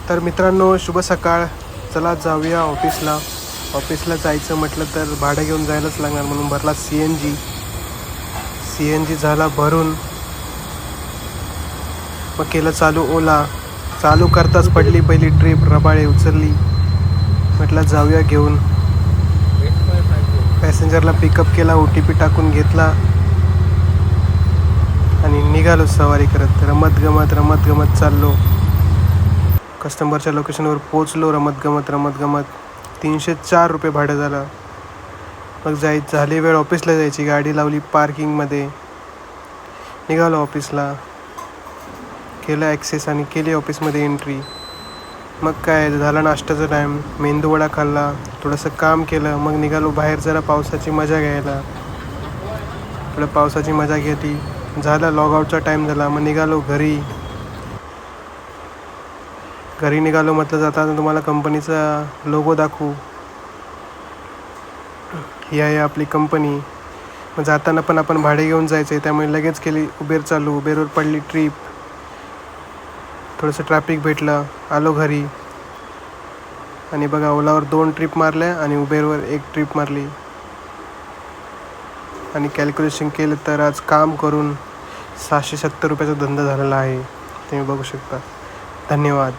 तर मित्रांनो, शुभ सकाळ. चला जाऊया ऑफिसला. ऑफिसला जायचं म्हटलं तर भाडं घेऊन जायलाच लागणार, म्हणून भरला सी एन जी झाला भरून. मग केलं चालू ओला. चालू करताच पडली पहिली ट्रिप, रबाळे उचलली. म्हटलं जाऊया घेऊन. पॅसेंजरला पिकअप केला, OTP टाकून घेतला आणि निघालो सवारी करत. रमत गमत चाललो. कस्टमरच्या लोकेशनवर पोचलो. रमत गमत 304 रुपये भाडं झालं. मग झाली वेळ ऑफिसला जायची. गाडी लावली पार्किंगमध्ये. निघालो ऑफिसला. केलं ॲक्सेस आणि केली ऑफिसमध्ये एंट्री. मग काय झाला नाश्त्याचा टाईम. मेंदूवडा खाल्ला, थोडंसं काम केलं. मग निघालो बाहेर जरा पावसाची मजा घ्यायला. थोडं पावसाची मजा घेतली. झाला लॉगआउटचा टाईम झाला. मग निघालो घरी निघालो. म्हटलं जाताना तुम्हाला कंपनीचा लोगो दाखवू. ही आहे आपली कंपनी. मग जाताना पण आपण भाडे घेऊन जायचं आहे, त्यामुळे लगेच केली उबेर चालू. उबेरवर पडली ट्रिप. थोडंसं ट्रॅफिक भेटलं. आलो घरी आणि बघा, ओलावर 2 ट्रिप मारल्या आणि उबेरवर 1 ट्रिप मारली. आणि कॅल्क्युलेशन केलं तर आज काम करून 670 रुपयाचा धंदा झालेला आहे. तुम्ही बघू शकता. धन्यवाद.